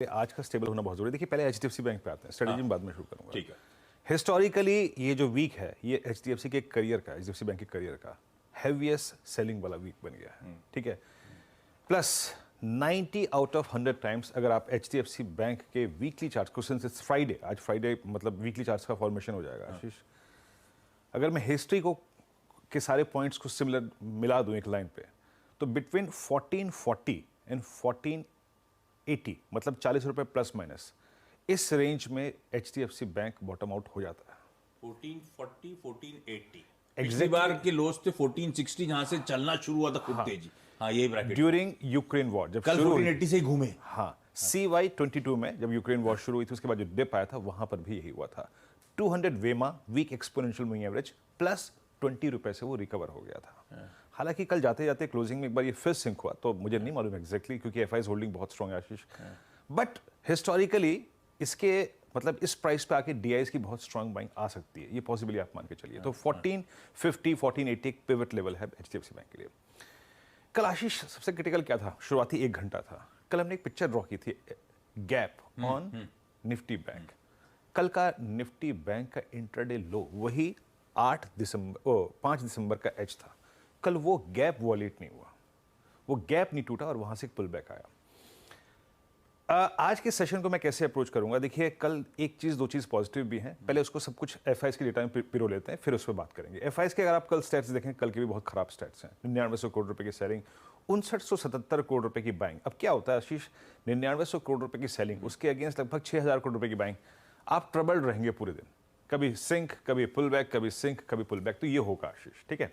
आज का स्टेबल होना बहुत जरूरी है। देखिए पहले एचडीएफसी बैंक पे आते हैं, स्ट्रेटेजी में बाद में शुरू करूंगा। ठीक है। हिस्टोरिकली ये जो वीक है ये एचडीएफसी के करियर का, एचडीएफसी बैंक के करियर का हैवीएस्ट सेलिंग वाला वीक बन गया है। ठीक है, प्लस 90 आउट ऑफ 100 टाइम्स अगर आप एचडीएफसी बैंक के वीकली चार्ट को, सिंस इट्स फ्राइडे, आज फ्राइडे मतलब वीकली चार्ट्स का फॉर्मेशन हो जाएगा आशीष। अगर मैं हिस्ट्री को के सारे पॉइंट्स को सिमिलर मिला दूं एक लाइन पे, तो बिटवीन 1440 एंड 1480 मतलब 40 रुपए प्लस माइनस, इस रेंज में एचडीएफसी बैंक बॉटम आउट हो जाता है। 1440 1480 पिछली बार के लोस थे 1460, जहां से चलना शुरू हुआ था खूब तेजी। हाँ, यही ब्रैकेट ड्यूरिंग यूक्रेन वॉर जब कल 1480 से ही घूमे। हाँ, CY 22 में जब यूक्रेन वॉर शुरू हुई थी उसके बाद जो डिप आया था वहां पर भी यही हुआ था। 200 वेमा week exponential moving average plus 20 रुपए से वो रिकवर हो गया था। हालांकि कल जाते जाते क्लोजिंग में एक बार ये फिर सिंक हुआ, तो मुझे नहीं मालूम एग्जैक्टली क्योंकि एफआईज होल्डिंग बहुत स्ट्रॉन्ग है आशीष, बट हिस्टोरिकली इसके मतलब इस प्राइस पे आके डीआईएस की बहुत स्ट्रॉन्ग बाइंग आ सकती है, ये पॉसिबली आप मान के चलिए। तो 1450 1480 एक पिवट लेवल है एचडीएफसी बैंक के लिए। कल आशीष सबसे क्रिटिकल क्या था, शुरुआती 1 घंटा था। कल हमने एक पिक्चर ड्रॉ की थी, गैप ऑन निफ्टी बैंक। कल का निफ्टी बैंक का इंट्राडे लो वही 5 दिसंबर का एज था। कल वो गैप वॉलेट नहीं हुआ, वो गैप नहीं टूटा और वहां से एक पुल बैक आया। आज के सेशन को मैं कैसे अप्रोच करूंगा, देखिए कल एक चीज दो चीज पॉजिटिव भी हैं, पहले उसको सब कुछ एफआईएस के डेटा में पिरो लेते हैं, फिर उस पर बात करेंगे। एफआईएस के अगर आप कल स्टैट्स देखें, कल के भी बहुत खराब स्टैट्स हैं। 9900 करोड़ रुपए की सेलिंग, 5977 करोड़ रुपए की बाइंग। अब क्या होता है आशीष, 9900 करोड़ रुपए की सेलिंग, उसके अगेंस्ट लगभग 6000 करोड़ रुपए की बाइंग, आप ट्रबल्ड रहेंगे पूरे दिन, कभी सिंक, कभी पुल बैक, कभी सिंक, कभी पुल बैक, तो ये होगा आशीष। ठीक है,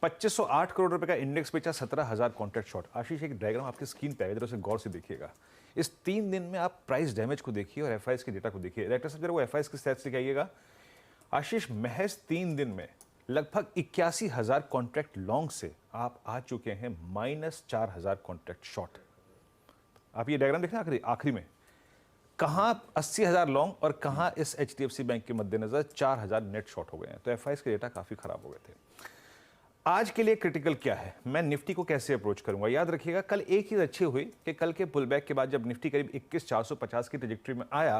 2508 करोड़ रुपए का इंडेक्स बेचा, 17000 कॉन्ट्रैक्ट शॉर्ट। आशीष एक डायग्राम आपकी स्क्रीन पे है, जरा उसे गौर से देखिएगा। इस 3 दिन में आप प्राइस डैमेज को देखिए और एफआईएस के डेटा को देखिए। डायरेक्टर साहब जरा वो एफआईएस के स्टैट्स दिखाइएगा। आशीष महज 3 दिन में लगभग 81,000 कॉन्ट्रैक्ट लॉन्ग से आप आ चुके हैं -4000 कॉन्ट्रैक्ट शॉर्ट। आप ये डायग्राम देखें आखिरी में, कहां 80,000 लॉन्ग और कहां इस एचडीएफसी बैंक के मद्देनजर 4000 नेट शॉर्ट हो गए हैं। तो एफआईएस के डेटा काफी खराब हो गए थे। आज के लिए क्रिटिकल क्या है, मैं निफ्टी को कैसे अप्रोच करूंगा। याद रखिएगा कल एक चीज अच्छी हुई कि कल के पुलबैक के बाद जब निफ्टी करीब 21,450 की ट्रैजेक्टरी में आया,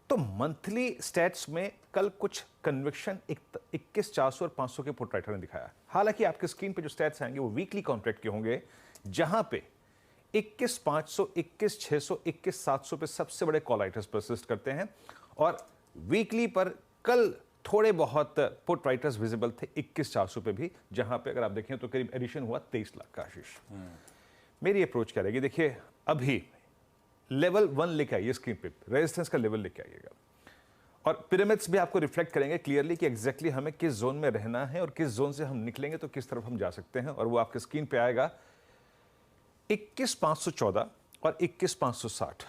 तो मंथली स्टैट्स में कल कुछ कन्विक्शन 21,400 और 500 के पुट राइटर ने दिखाया। हालांकि आपके स्क्रीन पे जो स्टैट्स आएंगे वो वीकली कॉन्ट्रैक्ट के होंगे, जहां पे 21,500, 21,600, 21,700 पे सबसे बड़े कॉल राइटर्स परसिस्ट करते हैं, और वीकली पर कल थोड़े बहुत पुट राइटर्स विजिबल थे 21,400 पे भी, जहां पे अगर आप देखें तो करीब एडिशन हुआ 23 लाख का आशीष। मेरी अप्रोच क्या रहेगी, देखिए अभी लेवल 1 लेके आइए स्क्रीन पे, रेजिस्टेंस का लेवल लेके आइएगा, और पिरामिड्स भी आपको रिफ्लेक्ट करेंगे क्लियरली कि एग्जैक्टली हमें किस जोन में रहना है और किस जोन से हम निकलेंगे तो किस तरफ हम जा सकते हैं, और वो आपके स्क्रीन पे आएगा 21,514 और 21,560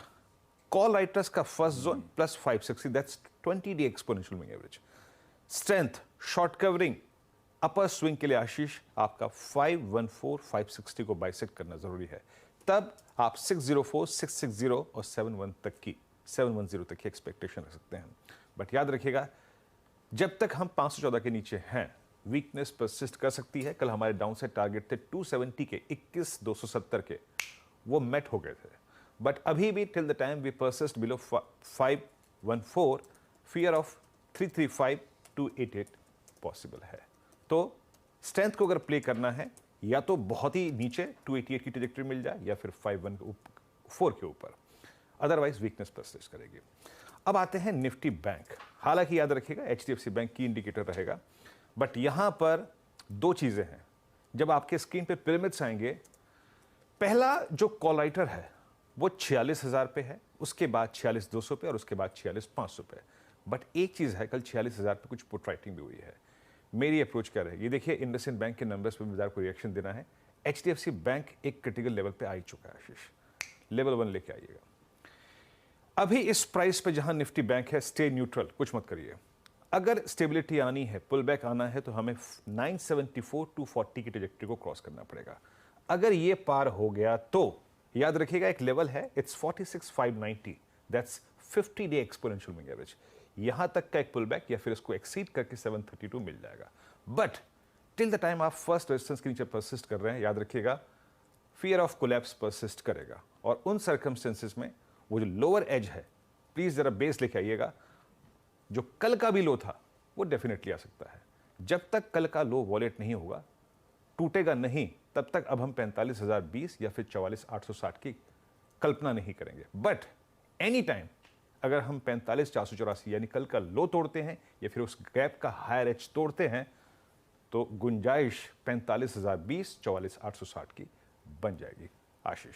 कॉल राइटर्स का first zone plus 560, that's 20 day exponential moving average. Strength short covering upper swing के लिए आशीष आपका 514 560 को बाइसेक्ट करना जरूरी है, तब आप 604 660 और 710 तक की एक्सपेक्टेशन रख सकते हैं। बट याद रखिएगा जब तक हम 514 के नीचे हैं वीकनेस परसिस्ट कर सकती है। कल हमारे डाउनसाइड टारगेट थे 270 के, 21,270 के, वो मेट हो गए थे, बट अभी भी till the time we persist below 514, fear of 335 288 possible है। तो स्ट्रेंथ को अगर प्ले करना है, या तो बहुत ही नीचे 288 की ट्रैजेक्टरी मिल जाए या फिर 514 के ऊपर, अदरवाइज वीकनेस परसिस्ट करेगी। अब आते हैं निफ्टी बैंक। हालांकि याद रखिएगा एचडीएफसी बैंक की इंडिकेटर रहेगा, बट यहां पर 2 चीजें हैं। जब आपके स्क्रीन पे पिरामिड्स आएंगे, पहला जो कॉल राइटर है वो 46,000 पे है, उसके बाद 46,200 पे और उसके बाद 46,500 पे। बट एक चीज है, कल 46,000 पे कुछ पुट राइटिंग भी हुई है। मेरी अप्रोच क्या रहेगी, देखिए इंडसइंड बैंक के नंबर्स पे बाजार को रिएक्शन देना है। एचडीएफसी बैंक एक क्रिटिकल लेवल पे आ ही चुका है आशीष, लेवल 1 लेके आइएगा। अभी इस प्राइस पे जहां निफ्टी बैंक है, स्टे न्यूट्रल, कुछ मत करिए। अगर स्टेबिलिटी आनी है, पुल बैक आना है, तो हमें 974 240 की ट्रैजेक्टरी को क्रॉस करना पड़ेगा। अगर ये पार हो गया तो याद रखिएगा एक लेवल है, it's 46,590, that's 50 day exponential moving average. यहां तक का एक पुल बैक या फिर इसको एक्सीड करके 732 मिल जाएगा। बट टिल द टाइम आप फर्स्ट रेजिस्टेंस के नीचे परसिस्ट कर रहे हैं, याद रखिएगा फियर ऑफ कोलैप्स परसिस्ट करेगा, और उन सर्कमस्टेंसेस में वो जो लोअर एज है, प्लीज जरा बेस लेके आइएगा। जो कल का भी लो था वो डेफिनेटली आ सकता है। जब तक कल का लो वॉलेट नहीं होगा, टूटेगा नहीं, तब तक अब हम 45,020 या फिर 44,860 की कल्पना नहीं करेंगे। बट एनी टाइम अगर हम 45,484 यानी कल का लो तोड़ते हैं या फिर उस गैप का हायर एज तोड़ते हैं, तो गुंजाइश 45,020 44,860 की बन जाएगी। आशीष।